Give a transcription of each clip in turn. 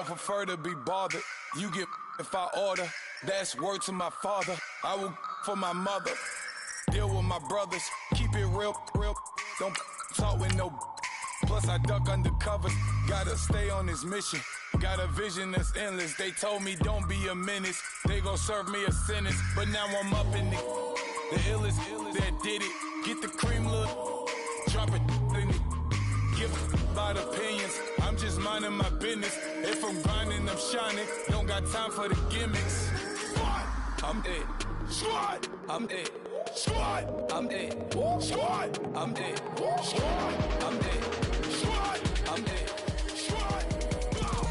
I prefer to be bothered. You get if I order. That's word to my father. I will for my mother. Deal with my brothers. Keep it real. Don't talk with no. Plus I duck undercover. Gotta stay on this mission. Got a vision that's endless. They told me don't be a menace. They gon' serve me a sentence. But now I'm up in the illest that did it. Get the cream, look. Drop it in it. Give about opinions. I'm just minding my business. If I'm grinding, I'm shining. Don't got time for the gimmicks. Squad, I'm dead. Squad, I'm dead. Squad, I'm dead. Squad, I'm dead. Squad, I'm dead. Squad, I'm dead. Squad. Squad.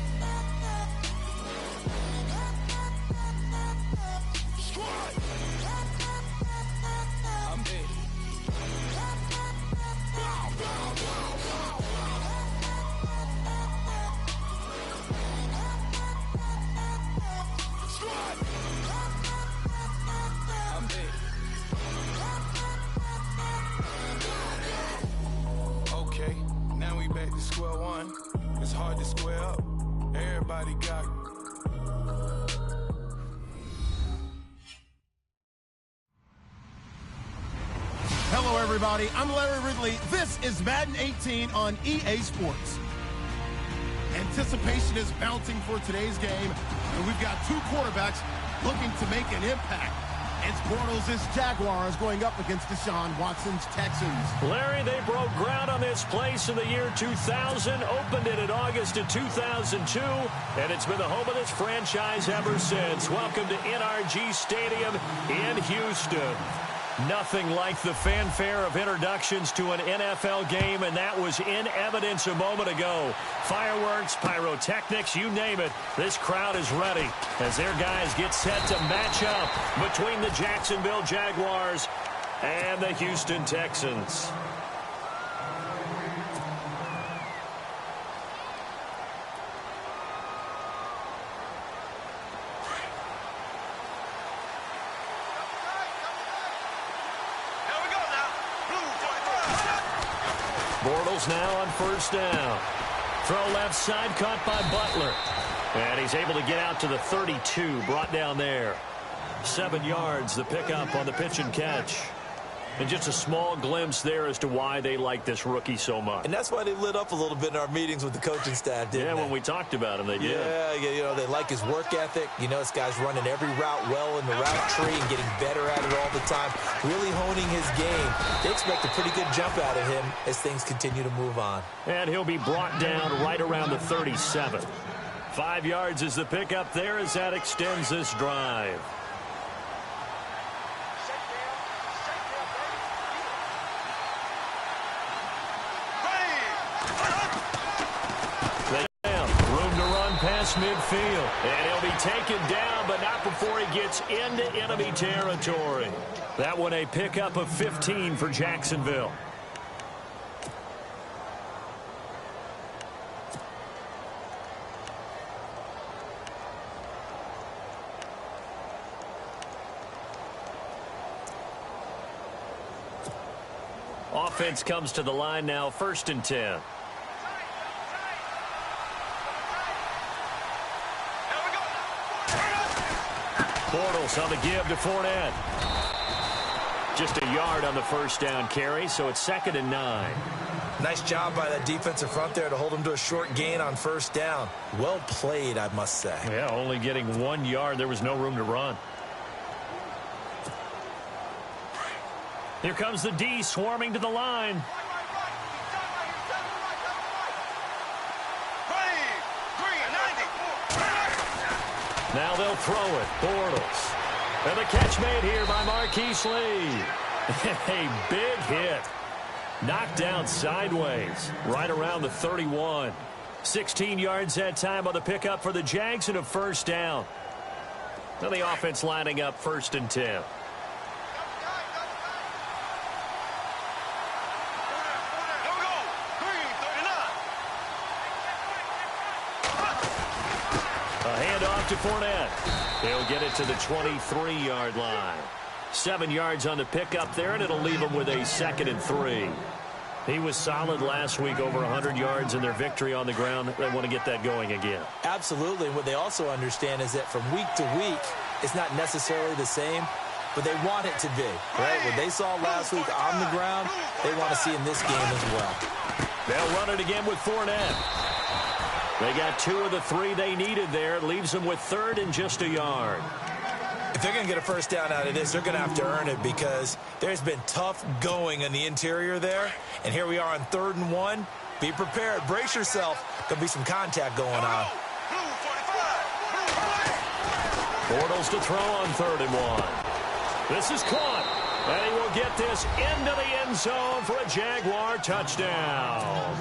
I'm dead. Okay, now we back to square one. It's hard to square up. Everybody got. Hello, everybody. I'm Larry Ridley. This is Madden 18 on EA Sports. Anticipation is mounting for today's game, and we've got two quarterbacks looking to make an impact. It's Bortles' Jaguars going up against Deshaun Watson's Texans. Larry, they broke ground on this place in the year 2000, opened it in August of 2002, and it's been the home of this franchise ever since. Welcome to NRG Stadium in Houston. Nothing like the fanfare of introductions to an NFL game, and that was in evidence a moment ago. Fireworks, pyrotechnics, you name it. This crowd is ready as their guys get set to match up between the Jacksonville Jaguars and the Houston Texans. Bortles now on first down. Throw left side, caught by Butler. And he's able to get out to the 32, brought down there. 7 yards, the pickup on the pitch and catch. And just a small glimpse there as to why they like this rookie so much. And that's why they lit up a little bit in our meetings with the coaching staff, didn't they? When we talked about him, they did. Yeah, you know, they like his work ethic. You know, this guy's running every route well in the route tree and getting better at it all the time, really honing his game. They expect a pretty good jump out of him as things continue to move on. And he'll be brought down right around the 37. 5 yards is the pickup there as that extends this drive. Midfield, and he'll be taken down, but not before he gets into enemy territory. That one a pickup of 15 for Jacksonville. Offense comes to the line now, 1st and 10. Bortles on the give to Fournette. Just a yard on the first down carry, so it's 2nd and 9. Nice job by that defensive front there to hold him to a short gain on first down. Well played, I must say. Yeah, only getting 1 yard. There was no room to run. Here comes the D swarming to the line. Now they'll throw it. Bortles. And the catch made here by Marquise Lee. A big hit. Knocked down sideways. Right around the 31. 16 yards that time on the pickup for the Jags and a first down. Now the offense lining up 1st and 10. To Fournette. He'll get it to the 23-yard line. 7 yards on the pickup there, and it'll leave him with a 2nd and 3. He was solid last week, over 100 yards in their victory on the ground. They want to get that going again. Absolutely. What they also understand is that from week to week, it's not necessarily the same, but they want it to be, right? What they saw last week on the ground, they want to see in this game as well. They'll run it again with Fournette. They got 2 of the 3 they needed there. Leaves them with 3rd and just a yard. If they're going to get a first down out of this, they're going to have to earn it because there's been tough going in the interior there. And here we are on 3rd and 1. Be prepared. Brace yourself. There'll be some contact going on. Bortles to throw on 3rd and 1. This is caught. And he will get this into the end zone for a Jaguar touchdown.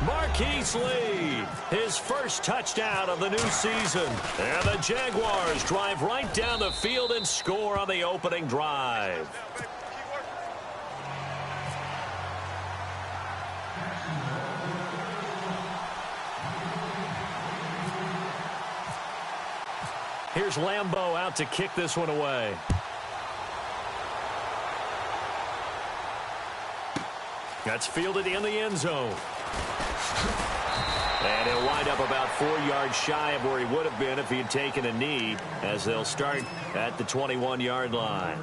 Marquise Lee, his first touchdown of the new season. And the Jaguars drive right down the field and score on the opening drive. Here's Lambeau out to kick this one away. That's fielded in the end zone. And he'll wind up about 4 yards shy of where he would have been if he had taken a knee, as they'll start at the 21-yard line.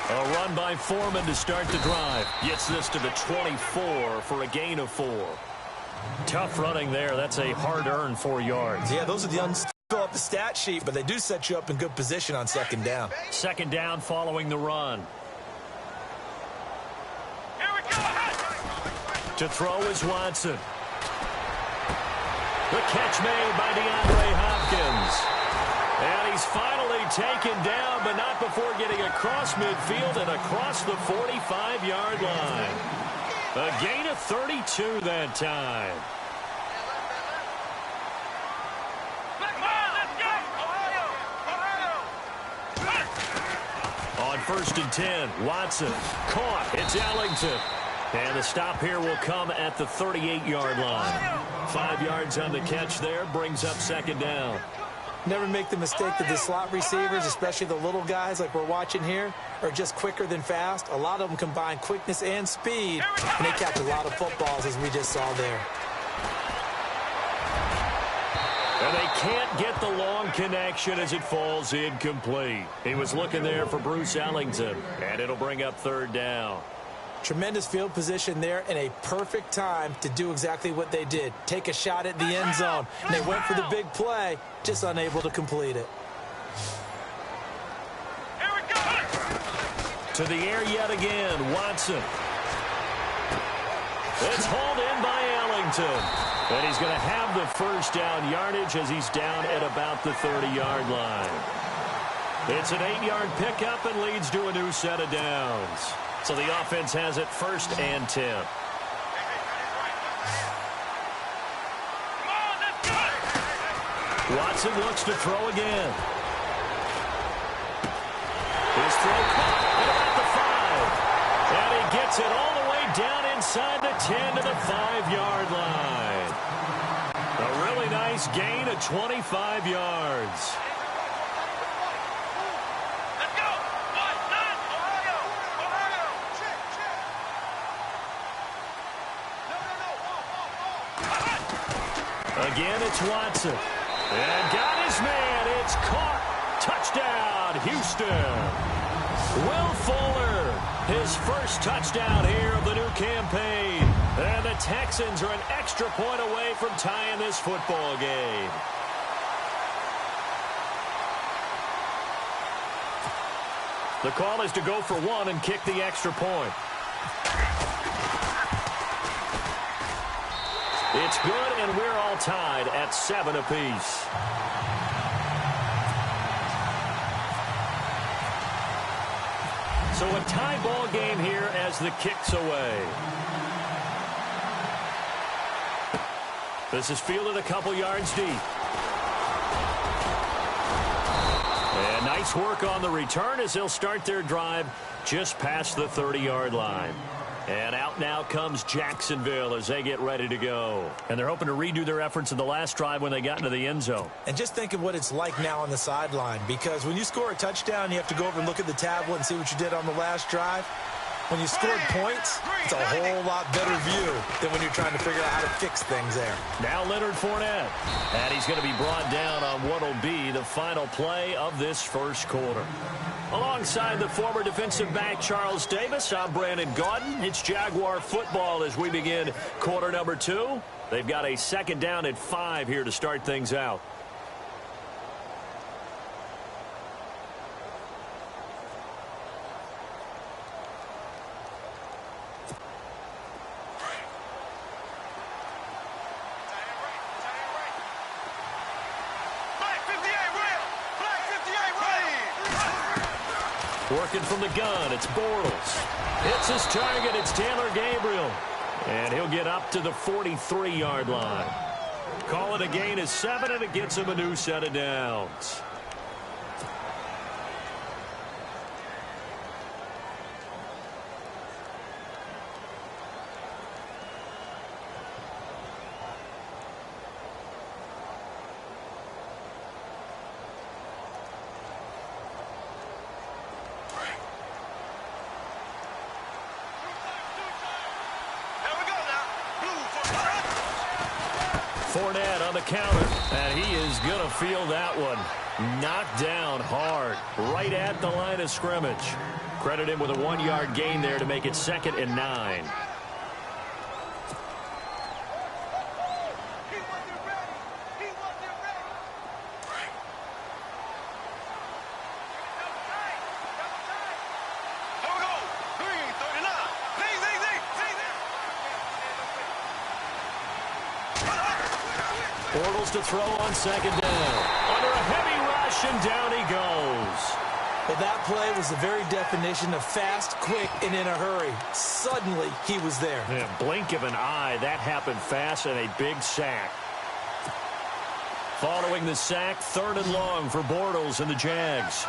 A run by Foreman to start the drive. Gets this to the 24 for a gain of 4. Tough running there. That's a hard-earned 4 yards. Yeah, those are the fill up the stat sheet, but they do set you up in good position on 2nd down. 2nd down following the run. Here we go. To throw is Watson. The catch made by DeAndre Hopkins. And he's finally taken down, but not before getting across midfield and across the 45-yard line. A gain of 32 that time. On 1st and 10, Watson caught. It's Ellington. And the stop here will come at the 38-yard line. 5 yards on the catch there, brings up 2nd down. Never make the mistake that the slot receivers, especially the little guys like we're watching here, are just quicker than fast. A lot of them combine quickness and speed, and they catch a lot of footballs, as we just saw there. And they can't get the long connection as it falls incomplete. He was looking there for Bruce Ellington, and it'll bring up 3rd down. Tremendous field position there and a perfect time to do exactly what they did. Take a shot at the end zone. And they went for the big play, just unable to complete it. Here we go. To the air yet again, Watson. It's hauled in by Ellington. And he's going to have the first down yardage as he's down at about the 30-yard line. It's an 8-yard pickup and leads to a new set of downs. So the offense has it 1st and 10. Watson looks to throw again. His throw caught at about the 5. And he gets it all the way down inside the 10 to the 5-yard line. A really nice gain of 25 yards. Again, it's Watson. And got his man. It's caught. Touchdown, Houston. Will Fuller, his first touchdown here of the new campaign. And the Texans are an extra point away from tying this football game. The call is to go for 1 and kick the extra point. It's good, and we're all tied at 7 apiece. So a tie ball game here as the kick's away. This is fielded a couple yards deep. And nice work on the return as they'll start their drive just past the 30-yard line. And out now comes Jacksonville as they get ready to go. And they're hoping to redo their efforts in the last drive when they got into the end zone. And just think of what it's like now on the sideline, because when you score a touchdown, you have to go over and look at the tablet and see what you did on the last drive. When you scored points, it's a whole lot better view than when you're trying to figure out how to fix things there. Now Leonard Fournette. And he's going to be brought down on what will be the final play of this first quarter. Alongside the former defensive back Charles Davis, I'm Brandon Gaudin. It's Jaguar football as we begin quarter number 2. They've got a second down at 5 here to start things out. Working from the gun, it's Bortles. It's his target, it's Taylor Gabriel. And he'll get up to the 43-yard line. Call it a gain of 7, and it gets him a new set of downs. Fournette on the counter, and he is going to feel that one. Knocked down hard, right at the line of scrimmage. Credit him with a 1-yard gain there to make it 2nd and 9. Bortles to throw on 2nd down. Under a heavy rush, and down he goes. Well, that play was the very definition of fast, quick, and in a hurry. Suddenly, he was there. Yeah, blink of an eye, that happened fast, and a big sack. Following the sack, 3rd and long for Bortles and the Jags.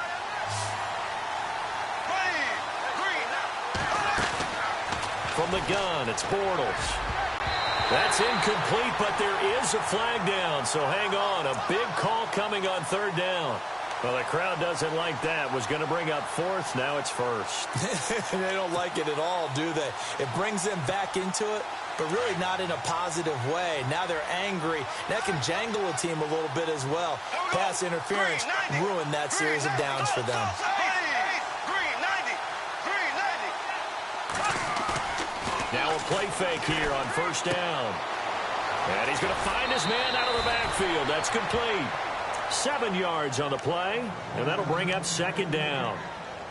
From the gun, it's Bortles. That's incomplete, but there is a flag down, so hang on. A big call coming on 3rd down. Well, the crowd doesn't like that. Was going to bring up 4th, now it's 1st. They don't like it at all, do they? It brings them back into it, but really not in a positive way. Now they're angry. That can jangle a team a little bit as well. Pass interference ruined that series of downs for them. Now a play fake here on 1st down. And he's going to find his man out of the backfield. That's complete. 7 yards on the play, and that'll bring up 2nd down.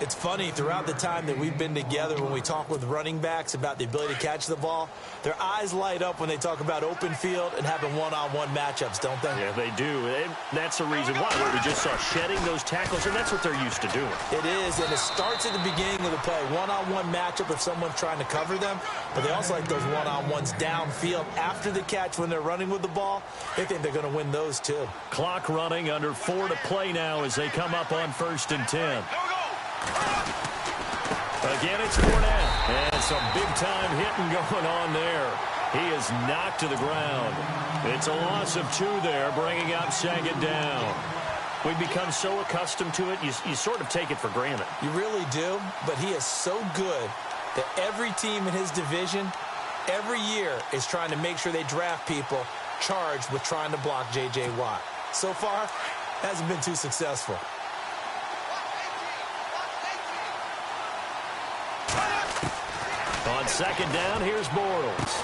It's funny, throughout the time that we've been together, when we talk with running backs about the ability to catch the ball, their eyes light up when they talk about open field and having one-on-one matchups, don't they? Yeah, they do. And that's the reason why. We just saw shedding those tackles, and that's what they're used to doing. It is, and it starts at the beginning of the play. One-on-one matchup if someone's trying to cover them, but they also like those one-on-ones downfield after the catch when they're running with the ball. They think they're going to win those, too. Clock running, under 4 to play now as they come up on 1st and 10. Again, it's Fournette, and some big-time hitting going on there. He is knocked to the ground. It's a loss of 2 there, bringing up 2nd down. We've become so accustomed to it, you sort of take it for granted. You really do, but he is so good that every team in his division, every year, is trying to make sure they draft people charged with trying to block J.J. Watt. So far, hasn't been too successful. On 2nd down, here's Bortles.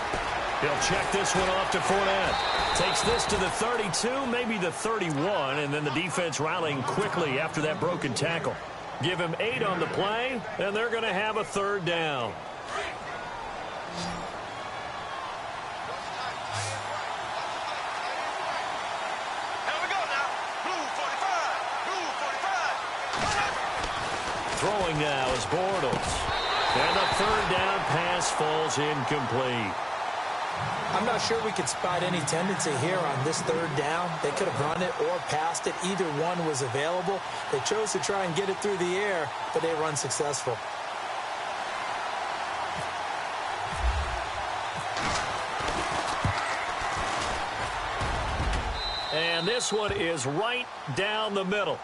He'll check this one off to Fournette. Takes this to the 32, maybe the 31, and then the defense rallying quickly after that broken tackle. Give him 8 on the play, and they're going to have a 3rd down. Throwing now is Bortles. And the 3rd down pass falls incomplete. I'm not sure we could spot any tendency here on this 3rd down. They could have run it or passed it. Either one was available. They chose to try and get it through the air, but they were unsuccessful. And this one is right down the middle.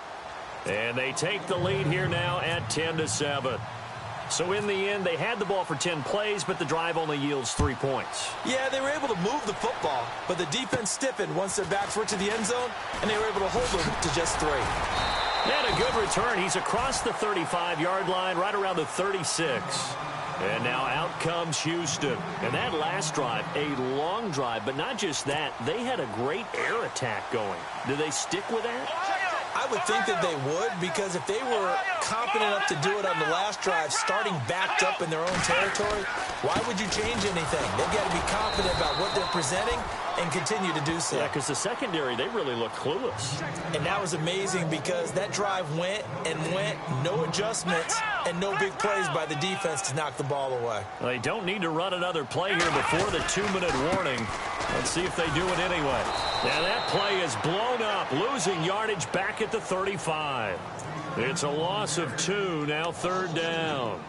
And they take the lead here now at 10-7. So in the end, they had the ball for 10 plays, but the drive only yields 3 points. Yeah, they were able to move the football, but the defense stiffened once their backs were to the end zone, and they were able to hold them to just 3. And a good return. He's across the 35-yard line, right around the 36. And now out comes Houston. And that last drive, a long drive, but not just that. They had a great air attack going. Do they stick with that? I would think that they would, because if they were competent enough to do it on the last drive, starting backed up in their own territory, why would you change anything? They've got to be confident about what they're presenting and continue to do so. Yeah, because the secondary, they really looked clueless. And that was amazing because that drive went and went, no adjustments, and no big plays by the defense to knock the ball away. Well, they don't need to run another play here before the 2-minute warning. Let's see if they do it anyway. Now that play is blown up, losing yardage back at the 35. It's a loss of 2, now 3rd down.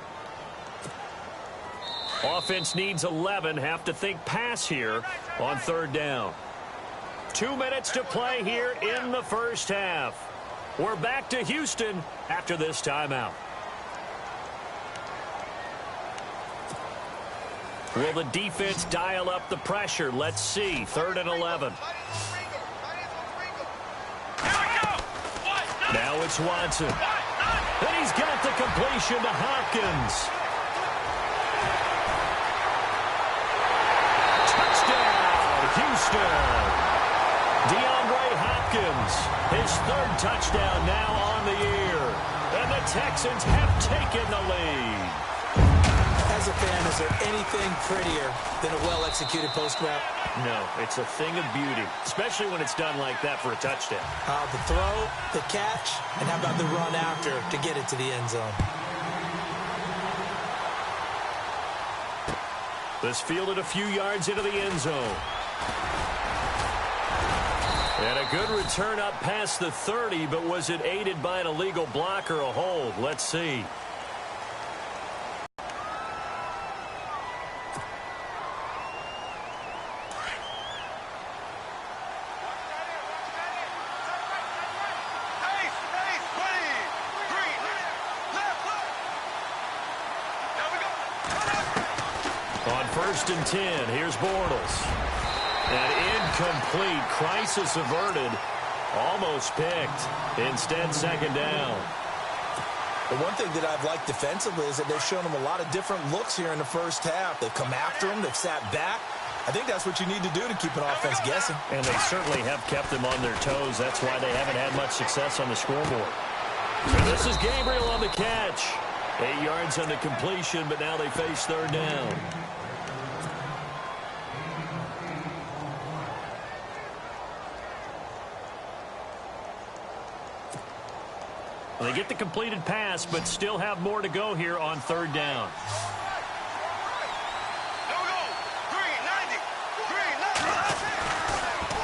Offense needs 11, have to think pass here on 3rd down. 2 minutes to play here in the first half. We're back to Houston after this timeout. Will the defense dial up the pressure? Let's see. 3rd and 11. Now it's Watson. And he's got the completion to Hopkins. Touchdown, Houston. DeAndre Hopkins, his 3rd touchdown now on the year. And the Texans have taken the lead. As a fan, is there anything prettier than a well-executed post route? No, it's a thing of beauty, especially when it's done like that for a touchdown. The throw, the catch, and how about the run after to get it to the end zone? This fielded a few yards into the end zone. And a good return up past the 30, but was it aided by an illegal block or a hold? Let's see. On 1st and 10, here's Bortles. An incomplete, crisis averted, almost picked. Instead, 2nd down. The one thing that I've liked defensively is that they've shown them a lot of different looks here in the first half. They've come after them, they've sat back. I think that's what you need to do to keep an offense guessing. And they certainly have kept them on their toes. That's why they haven't had much success on the scoreboard. So this is Gabriel on the catch. 8 yards on the completion, but now they face 3rd down. They get the completed pass, but still have more to go here on 3rd down.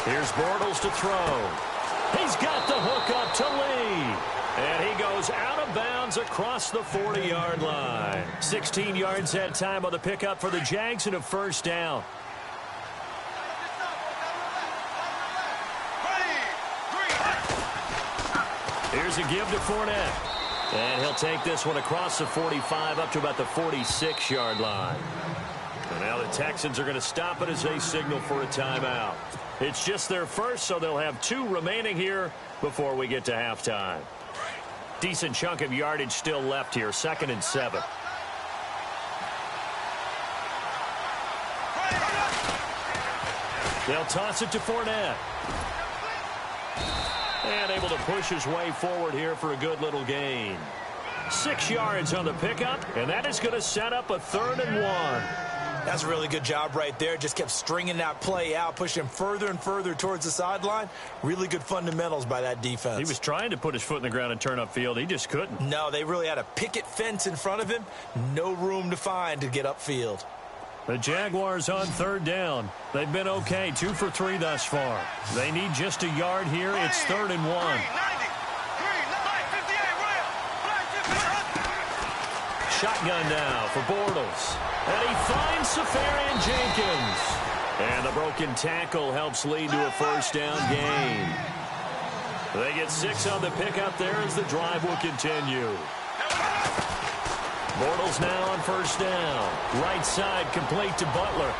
Here's Bortles to throw. He's got the hook up to Lee. And he goes out of bounds across the 40-yard line. 16 yards that time on the pickup for the Jags and a 1st down. Here's a give to Fournette. And he'll take this one across the 45 up to about the 46-yard line. And now the Texans are going to stop it as they signal for a timeout. It's just their first, so they'll have 2 remaining here before we get to halftime. Decent chunk of yardage still left here. 2nd and 7. They'll toss it to Fournette. And able to push his way forward here for a good little gain. 6 yards on the pickup, and that is going to set up a 3rd and 1. That's a really good job right there. Just kept stringing that play out, pushing him further and further towards the sideline. Really good fundamentals by that defense. He was trying to put his foot in the ground and turn upfield. He just couldn't. No, they really had a picket fence in front of him. No room to find to get upfield. The Jaguars on 3rd down. They've been okay, 2 for 3 thus far. They need just a yard here. It's 3rd and 1. Shotgun now for Bortles. And he finds Safarian Jenkins. And the broken tackle helps lead to a first down gain. They get 6 on the pickup there as the drive will continue. Bortles now on first down. Right side complete to Butler.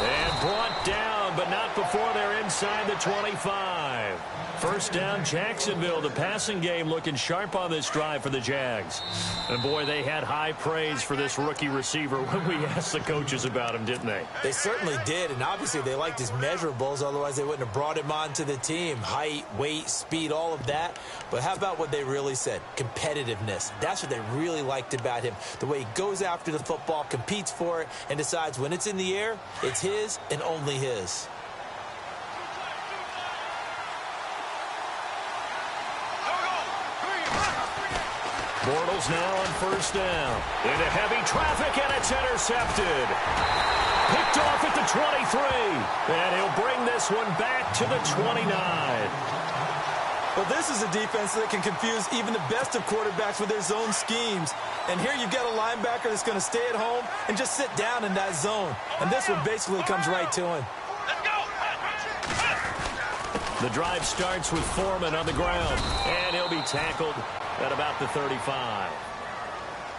And brought down, but not before they're inside the 25. First down, Jacksonville. The passing game looking sharp on this drive for the Jags. And, boy, they had high praise for this rookie receiver when we asked the coaches about him, didn't they? They certainly did, and obviously they liked his measurables. Otherwise, they wouldn't have brought him onto the team. Height, weight, speed, all of that. But how about what they really said? Competitiveness. That's what they really liked about him. The way he goes after the football, competes for it, and decides when it's in the air, it's his and only his. Bortles now on first down. Into heavy traffic, and it's intercepted. Picked off at the 23. And he'll bring this one back to the 29. Well, this is a defense that can confuse even the best of quarterbacks with their zone schemes. And here you've got a linebacker that's going to stay at home and just sit down in that zone. And this one basically comes right to him. The drive starts with Foreman on the ground. And he'll be tackled at about the 35.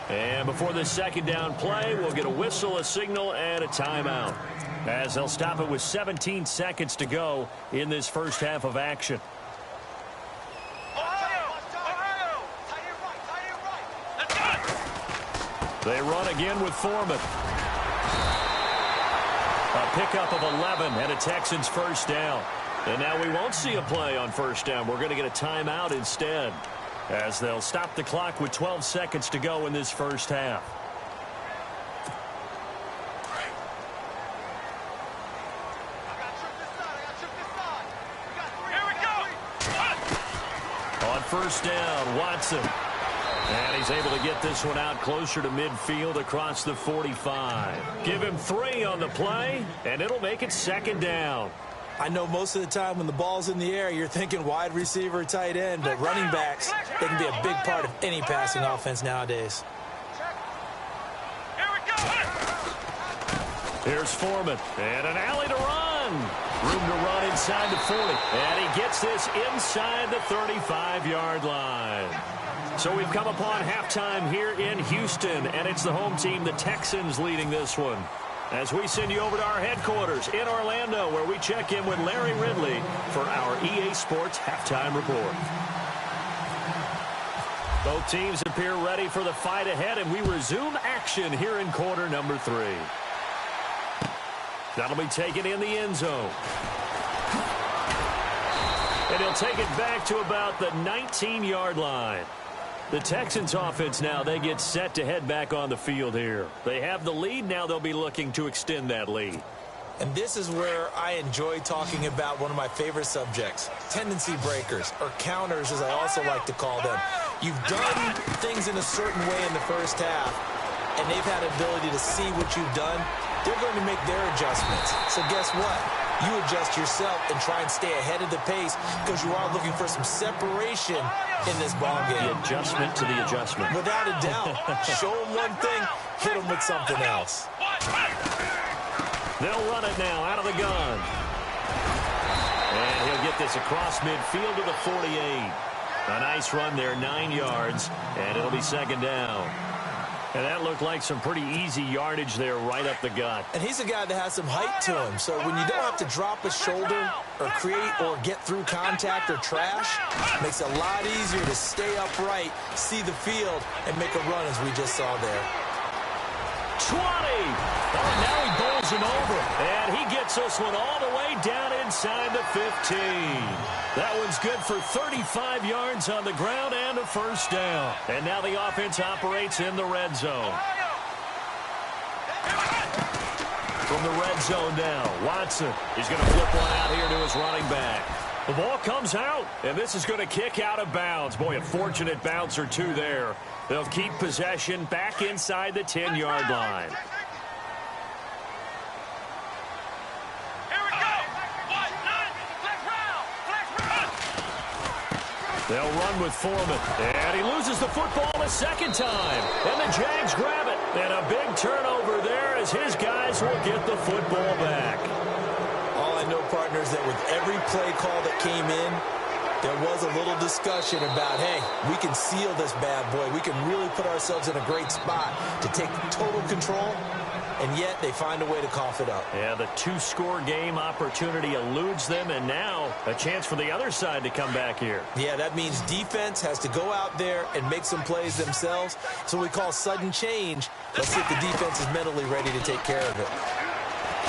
And before the second down play, we'll get a whistle, a signal, and a timeout, as they'll stop it with 17 seconds to go in this first half of action. They run again with Foreman. A pickup of 11 and a Texans first down. And now we won't see a play on first down. We're going to get a timeout instead, as they'll stop the clock with 12 seconds to go in this first half. On first down, Watson. And he's able to get this one out closer to midfield across the 45. Give him 3 on the play, and it'll make it second down. I know most of the time when the ball's in the air, you're thinking wide receiver, tight end, but running backs, they can be a big part of any passing offense nowadays. Here's Foreman, and an alley to run. Room to run inside the 40, and he gets this inside the 35-yard line. So we've come upon halftime here in Houston, and it's the home team, the Texans, leading this one, as we send you over to our headquarters in Orlando, where we check in with Larry Ridley for our EA Sports Halftime Report. Both teams appear ready for the fight ahead, and we resume action here in quarter number 3. That'll be taken in the end zone. And he'll take it back to about the 19-yard line. The Texans offense now, they get set to head back on the field here. They have the lead. Now they'll be looking to extend that lead. And this is where I enjoy talking about one of my favorite subjects, tendency breakers, or counters as I also like to call them. You've done things in a certain way in the first half, and they've had ability to see what you've done. They're going to make their adjustments. So guess what? You adjust yourself and try and stay ahead of the pace, because you are looking for some separation in this ball game. The adjustment to the adjustment. Without a doubt. Show them one thing, hit them with something else. They'll run it now out of the gun. And he'll get this across midfield to the 48. A nice run there, 9 yards, and it'll be second down. And that looked like some pretty easy yardage there right up the gut. And he's a guy that has some height to him. So when you don't have to drop a shoulder or create or get through contact or trash, it makes it a lot easier to stay upright, see the field, and make a run as we just saw there. 20. Oh, now he bowls him over. And he gets this one all the way down inside the 15. That one's good for 35 yards on the ground and a first down. And now the offense operates in the red zone. From the red zone now, Watson. He's going to flip one out here to his running back. The ball comes out, and this is going to kick out of bounds. Boy, a fortunate bounce or two there. They'll keep possession back inside the 10-yard line. They'll run with Foreman, and he loses the football a second time. And the Jags grab it. And a big turnover there as his guys will get the football back. partners that with every play call that came in, there was a little discussion about, hey, we can seal this bad boy. We can really put ourselves in a great spot to take total control, and yet they find a way to cough it up. Yeah, the two-score game opportunity eludes them, and now a chance for the other side to come back here. Yeah, that means defense has to go out there and make some plays themselves. So we call sudden change. Let's see if the defense is mentally ready to take care of it.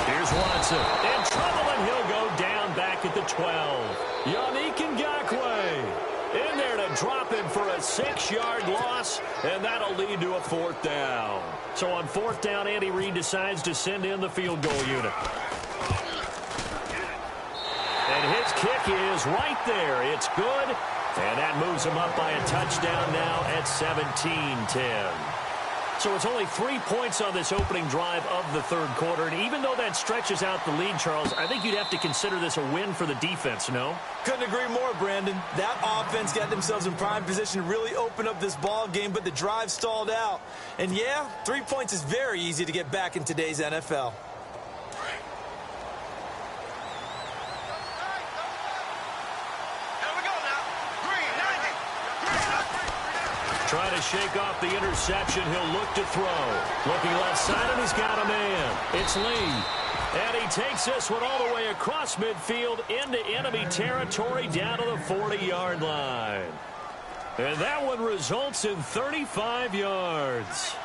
Here's Watson. In trouble, and he'll go down back at the 12. Yannick Ngakoue in there to drop him for a 6-yard loss, and that'll lead to a 4th down. So on 4th down, Andy Reid decides to send in the field goal unit. And his kick is right there. It's good, and that moves him up by a touchdown now at 17-10. So it's only 3 points on this opening drive of the third quarter. And even though that stretches out the lead, Charles, I think you'd have to consider this a win for the defense, no? Couldn't agree more, Brandon. That offense got themselves in prime position to really open up this ball game, but the drive stalled out. And, yeah, 3 points is very easy to get back in today's NFL. Trying to shake off the interception. He'll look to throw. Looking left side, and he's got a man. It's Lee. And he takes this one all the way across midfield into enemy territory down to the 40-yard line. And that one results in 35 yards.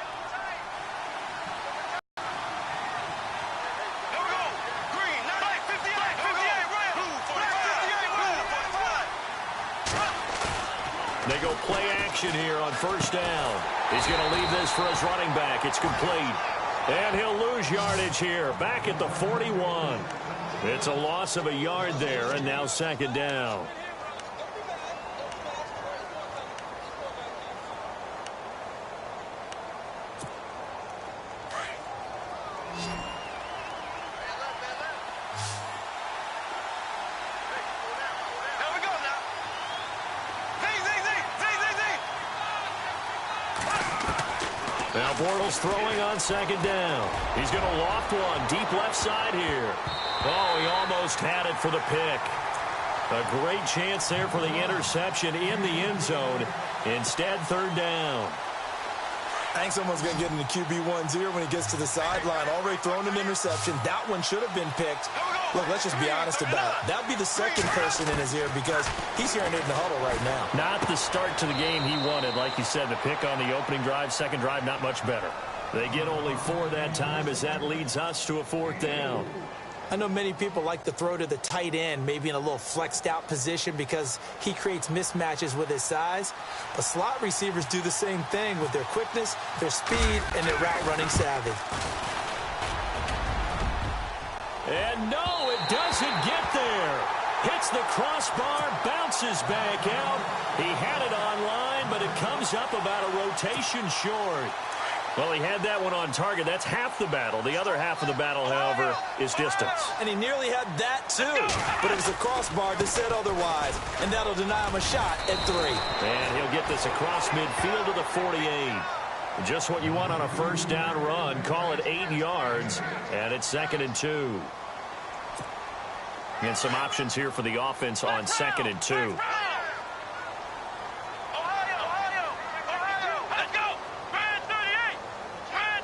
They go play action here on 1st down. He's going to leave this for his running back. It's complete. And he'll lose yardage here, back at the 41. It's a loss of a yard there, and now 2nd down. Now Bortles throwing on 2nd down. He's going to loft one deep left side here. Oh, he almost had it for the pick. A great chance there for the interception in the end zone. Instead, 3rd down. I think someone's going to get in the QB1's ear when he gets to the sideline. Already thrown an interception. That one should have been picked. Look, let's just be honest about it. That would be the second person in his ear because he's hearing it in the huddle right now. Not the start to the game he wanted. Like you said, the pick on the opening drive, 2nd drive, not much better. They get only 4 that time as that leads us to a 4th down. I know many people like to throw to the tight end, maybe in a little flexed out position because he creates mismatches with his size. But slot receivers do the same thing with their quickness, their speed, and their route running savvy. And no, it doesn't get there. Hits the crossbar, bounces back out. He had it online, but it comes up about a rotation short. Well, he had that one on target. That's half the battle. The other half of the battle, however, is distance. And he nearly had that, too. But it was a crossbar that said otherwise. And that'll deny him a shot at 3. And he'll get this across midfield to the 48. Just what you want on a 1st down run. Call it 8 yards. And it's 2nd and 2. And some options here for the offense on 2nd and 2.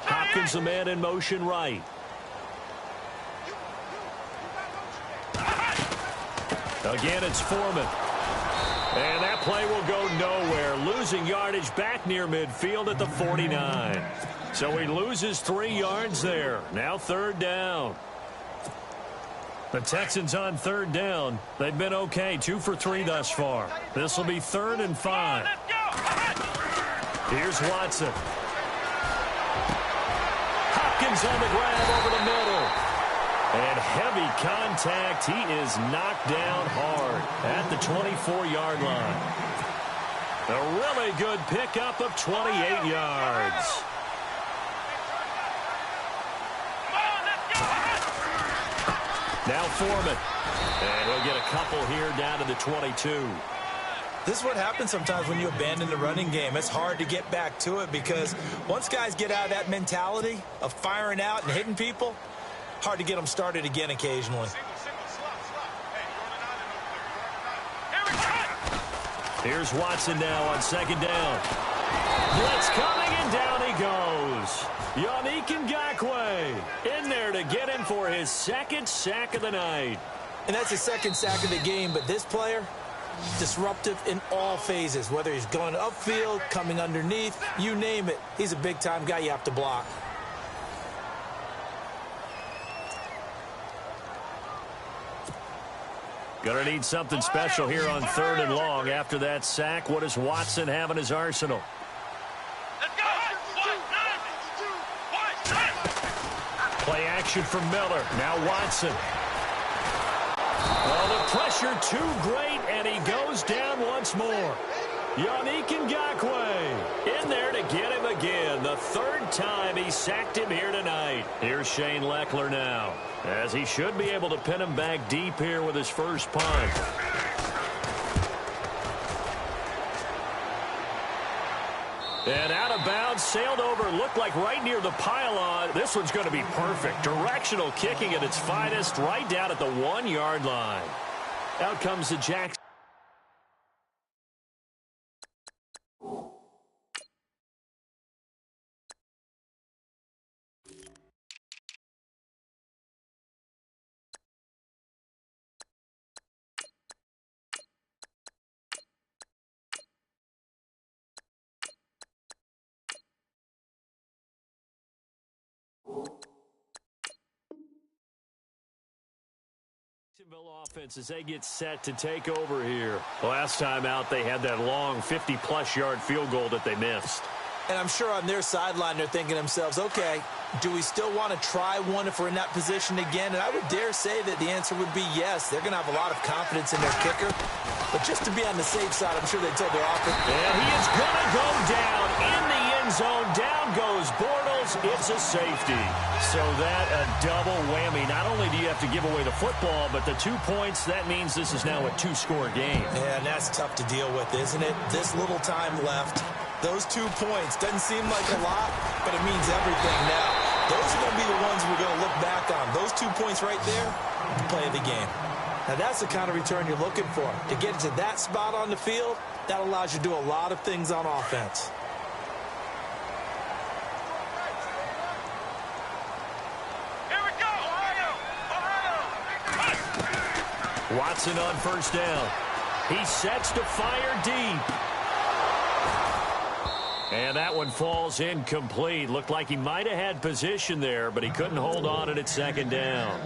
Hopkins, the man in motion right. Again, it's Foreman. And that play will go nowhere. Losing yardage back near midfield at the 49. So he loses 3 yards there. Now 3rd down. The Texans on 3rd down. They've been okay. 2 for 3 thus far. This will be 3rd and 5. Here's Watson. Hopkins on the grab over the middle. And heavy contact. He is knocked down hard at the 24-yard line. A really good pickup of 28 yards. Now Foreman. And he'll get a couple here down to the 22. This is what happens sometimes when you abandon the running game. It's hard to get back to it because once guys get out of that mentality of firing out and hitting people, hard to get them started again occasionally. Here's Watson now on second down. Blitz coming, and down he goes. Yannick Ngakoue in there to get him for his second sack of the night. And that's his second sack of the game, but this player, disruptive in all phases, whether he's going upfield, coming underneath, you name it. He's a big-time guy you have to block. Gonna need something special here on 3rd and long. After that sack, what does Watson have in his arsenal? Let's go. Play action from Miller. Now Watson. Well, the pressure too great, and he goes down once more. Yannick Ngakoue in there to get him again. The 3rd time he sacked him here tonight. Here's Shane Leckler now, as he should be able to pin him back deep here with his first punt. And out of bounds, sailed over, looked like right near the pylon. This one's going to be perfect. Directional kicking at its finest, right down at the 1-yard line. Out comes the Jackson. Offense as they get set to take over here. Last time out, they had that long 50-plus yard field goal that they missed. And I'm sure on their sideline they're thinking to themselves, okay, do we still want to try one if we're in that position again? And I would dare say that the answer would be yes. They're going to have a lot of confidence in their kicker. But just to be on the safe side, I'm sure they told their offense. And he is going to go down in the end zone. Down goes Bortles. It's a safety. So that a double whammy. Not only do you have to give away the football, but the 2 points, that means this is now a 2-score game. Yeah, and that's tough to deal with, isn't it? This little time left. Those 2 points doesn't seem like a lot, but it means everything now. Those are going to be the ones we're going to look back on. Those 2 points right there, play of the game. Now, that's the kind of return you're looking for. To get to that spot on the field, that allows you to do a lot of things on offense. Here we go. Watson on first down. He sets to fire deep. And that one falls incomplete. Looked like he might have had position there, but he couldn't hold on at its second down.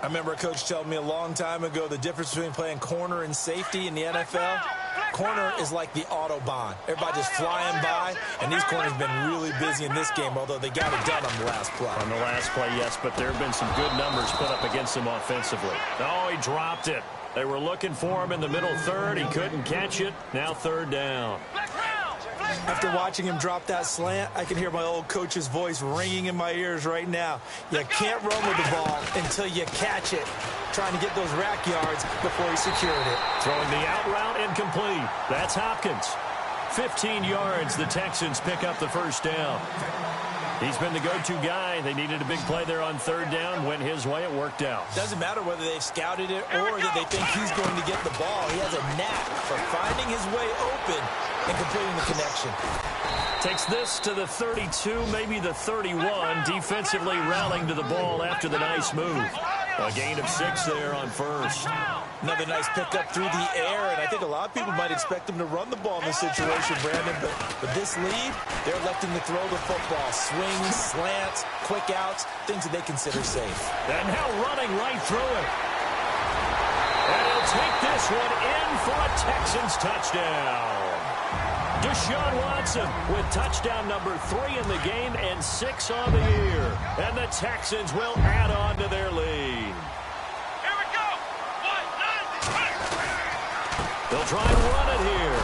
I remember a coach telling me a long time ago the difference between playing corner and safety in the NFL. Corner is like the Autobahn. Everybody just flying by, and these corners have been really busy in this game, although they got it done on the last play. On the last play, yes, but there have been some good numbers put up against him offensively. Oh, he dropped it. They were looking for him in the middle third. He couldn't catch it. Now 3rd down. After watching him drop that slant, I can hear my old coach's voice ringing in my ears right now. You can't run with the ball until you catch it. Trying to get those rack yards before he secured it. Throwing the out route incomplete. That's Hopkins. 15 yards. The Texans pick up the first down. He's been the go-to guy. They needed a big play there on 3rd down. Went his way. It worked out. Doesn't matter whether they've scouted it or that they think he's going to get the ball. He has a knack for finding his way open and completing the connection. Takes this to the 32, maybe the 31. Defensively rallying to the ball after the nice move. A gain of 6 there on first. Another nice pickup through the air, and I think a lot of people might expect him to run the ball in this situation, Brandon, but with this lead, they're electing to throw the football. Swings, slants, quick outs, things that they consider safe. And now running right through it. And he'll take this one in for a Texans touchdown. Deshaun Watson with touchdown number 3 in the game and 6 on the year. And the Texans will add on to their lead. Here we go. They'll try and run it here.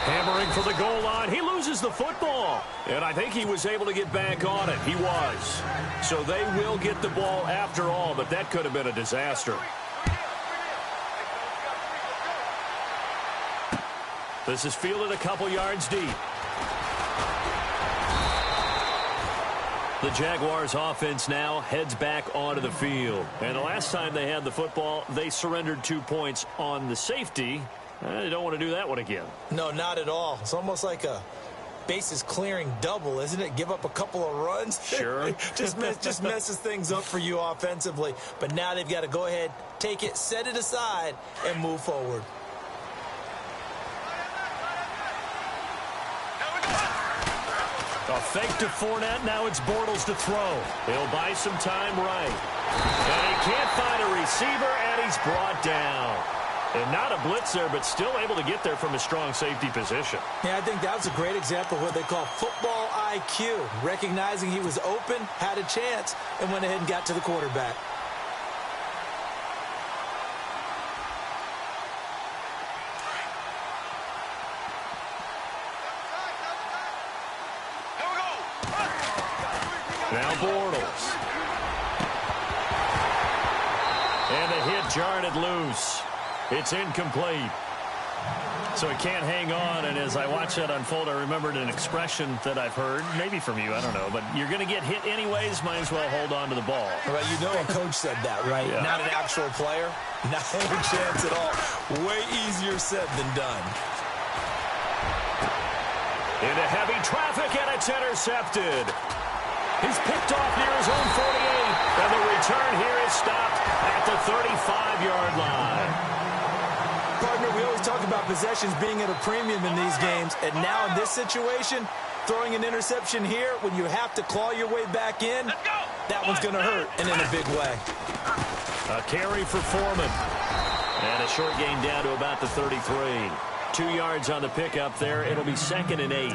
Hammering for the goal line. He loses the football. And I think he was able to get back on it. He was. So they will get the ball after all, but that could have been a disaster. This is fielded a couple yards deep. The Jaguars offense now heads back onto the field. And the last time they had the football, they surrendered 2 points on the safety. You don't want to do that one again. No, not at all. It's almost like a bases clearing double, isn't it? Give up a couple of runs. Sure. just messes things up for you offensively. But now they've got to go ahead, take it, set it aside, and move forward. A fake to Fournette. Now it's Bortles to throw. He'll buy some time right. And he can't find a receiver, and he's brought down. And not a blitzer, but still able to get there from a strong safety position. Yeah, I think that was a great example of what they call football IQ. Recognizing he was open, had a chance, and went ahead and got to the quarterback. Now Bortles. And the hit jarred it loose. It's incomplete. So it can't hang on, and as I watch that unfold, I remembered an expression that I've heard, maybe from you, I don't know, but you're going to get hit anyways, might as well hold on to the ball. Right, you know a coach said that, right? Yeah. Not an actual player. Not any chance at all. Way easier said than done. Into heavy traffic, and it's intercepted. He's picked off near his own 48, and the return here is stopped at the 35-yard line. Partner, we always talk about possessions being at a premium in these games, and now in this situation, throwing an interception here when you have to claw your way back in, that one's going to hurt, and in a big way. A carry for Foreman. And a short gain down to about the 33. 2 yards on the pickup there. It'll be 2nd and 8.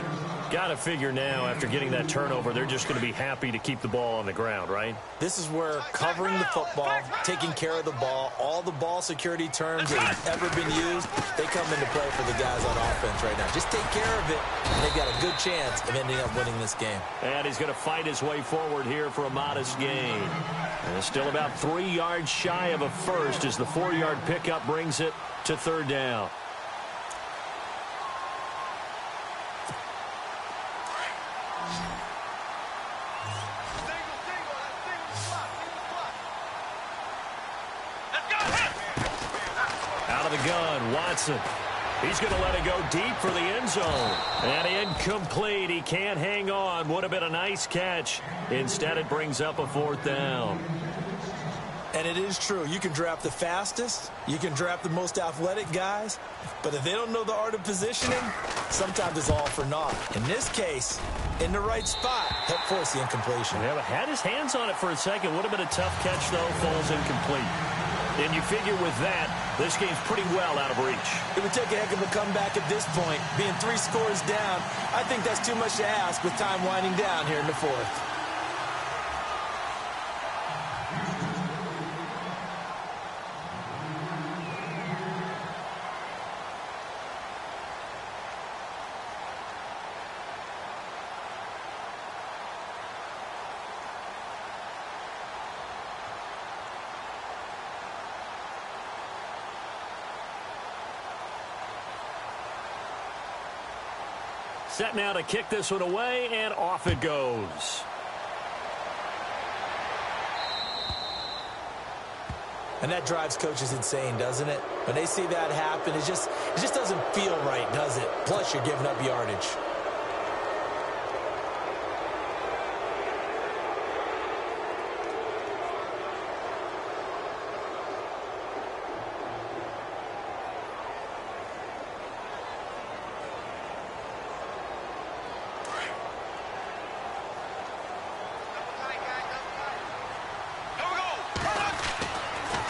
Got to figure now, after getting that turnover, they're just going to be happy to keep the ball on the ground, right? This is where covering the football, taking care of the ball, all the ball security terms that have ever been used, they come into play for the guys on offense right now. Just take care of it, and they've got a good chance of ending up winning this game. And he's going to fight his way forward here for a modest gain. And it's still about 3 yards shy of a first as the 4-yard pickup brings it to 3rd down. Out of the gun, Watson. He's going to let it go deep for the end zone. And incomplete. He can't hang on. Would have been a nice catch. Instead, it brings up a 4th down. And it is true. You can draft the fastest. You can draft the most athletic guys. But if they don't know the art of positioning, sometimes it's all for naught. In this case, in the right spot, helped force the incompletion. Yeah, but had his hands on it for a second. Would have been a tough catch, though. Falls incomplete. And you figure with that, this game's pretty well out of reach. It would take a heck of a comeback at this point. Being 3 scores down, I think that's too much to ask with time winding down here in the 4th. Set now to kick this one away, and off it goes. And that drives coaches insane, doesn't it? When they see that happen, it just doesn't feel right, does it? Plus, you're giving up yardage.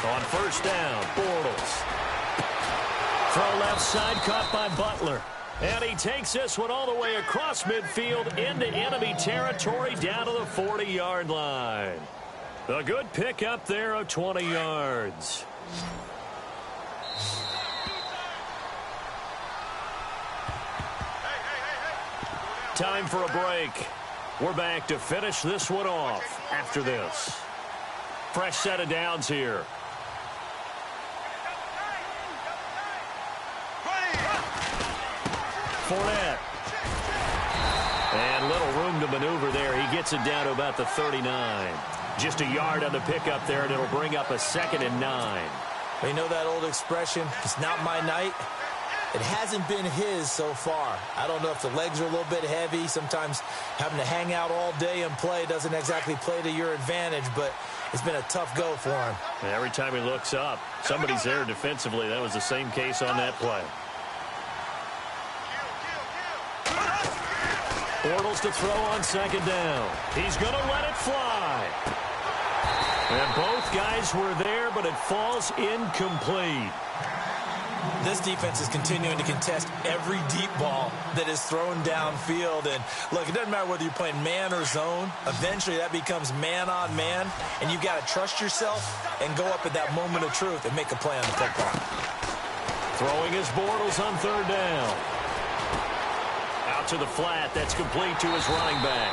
On 1st down, Bortles. Throw left side, caught by Butler. And he takes this one all the way across midfield into enemy territory down to the 40-yard line. A good pickup there of 20 yards. Time for a break. We're back to finish this one off after this. Fresh set of downs here. Fournette. And little room to maneuver there. He gets it down to about the 39. Just a yard on the pickup there, and it'll bring up a 2nd and 9. You know that old expression, it's not my night. It hasn't been his so far. I don't know if the legs are a little bit heavy. Sometimes having to hang out all day and play doesn't exactly play to your advantage, but it's been a tough go for him. And every time he looks up, somebody's there defensively. That was the same case on that play. Bortles to throw on second down. He's going to let it fly. And both guys were there, but it falls incomplete. This defense is continuing to contest every deep ball that is thrown downfield. And, look, it doesn't matter whether you're playing man or zone. Eventually, that becomes man on man, and you've got to trust yourself and go up at that moment of truth and make a play on the football. Throwing his Bortles on third down. Out to the flat. That's complete to his running back.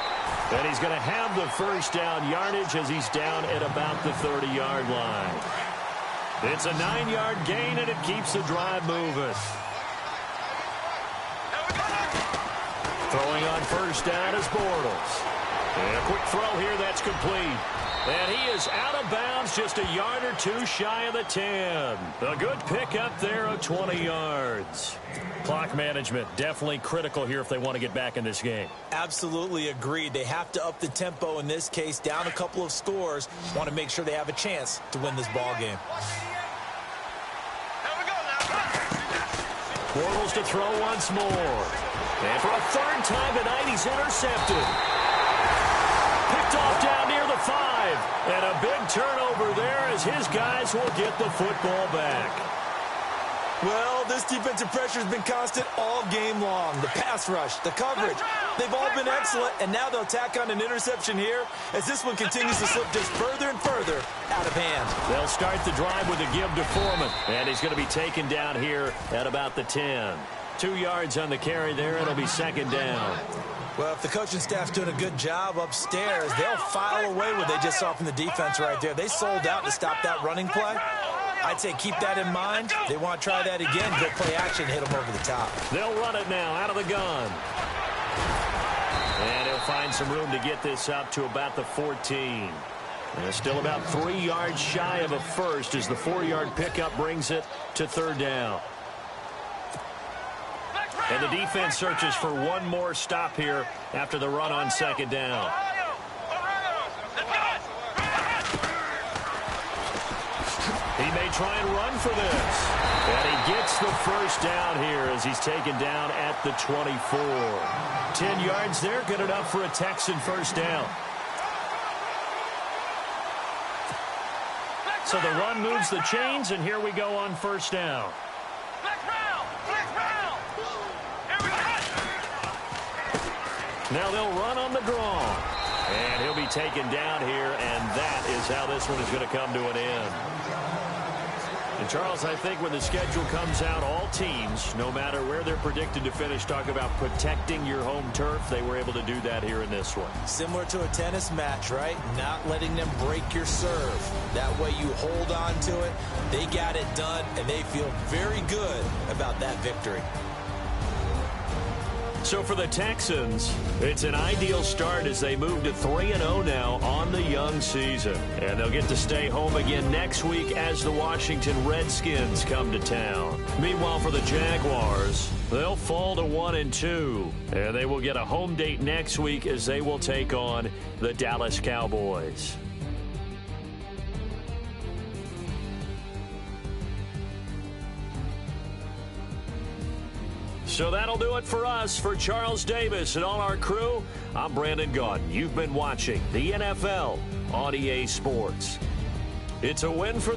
And he's going to have the first down yardage as he's down at about the 30-yard line. It's a 9-yard gain, and it keeps the drive moving. Throwing on first down is Bortles. And a quick throw here, that's complete. And he is out of bounds, just a yard or two shy of the 10. A good pickup there of 20 yards. Clock management definitely critical here if they want to get back in this game. Absolutely agreed. They have to up the tempo in this case, down a couple of scores. Want to make sure they have a chance to win this ball game. Bortles to throw once more. And for a third time tonight, he's intercepted. Picked off down near the 5. And a big turnover there as his guys will get the football back. Well, this defensive pressure has been constant all game long. The pass rush, the coverage, they've all been excellent, and now they'll tack on an interception here as this one continues to slip just further and further out of hand. They'll start the drive with a give to Foreman, and he's going to be taken down here at about the 10. 2 yards on the carry there. It'll be second down. Well, if the coaching staff's doing a good job upstairs, they'll file away what they just saw from the defense right there. They sold out to stop that running play. I'd say keep that in mind. They want to try that again. Go play action, hit them over the top. They'll run it now out of the gun. And he'll find some room to get this up to about the 14. And still about 3 yards shy of a first as the 4-yard pickup brings it to third down. And the defense searches for one more stop here after the run on second down. He may try and run for this. And he gets the first down here as he's taken down at the 24. 10 yards there, good enough for a Texan first down. So the run moves the chains, and here we go on first down. Now they'll run on the draw. And he'll be taken down here, and that is how this one is going to come to an end. And, Charles, I think when the schedule comes out, all teams, no matter where they're predicted to finish, talk about protecting your home turf. They were able to do that here in this one. Similar to a tennis match, right? Not letting them break your serve. That way you hold on to it. They got it done, and they feel very good about that victory. So for the Texans, it's an ideal start as they move to 3-0 now on the young season. And they'll get to stay home again next week as the Washington Redskins come to town. Meanwhile, for the Jaguars, they'll fall to 1-2. And they will get a home date next week as they will take on the Dallas Cowboys. So that'll do it for us. For Charles Davis and all our crew, I'm Brandon Gaudin. You've been watching the NFL on EA Sports. It's a win for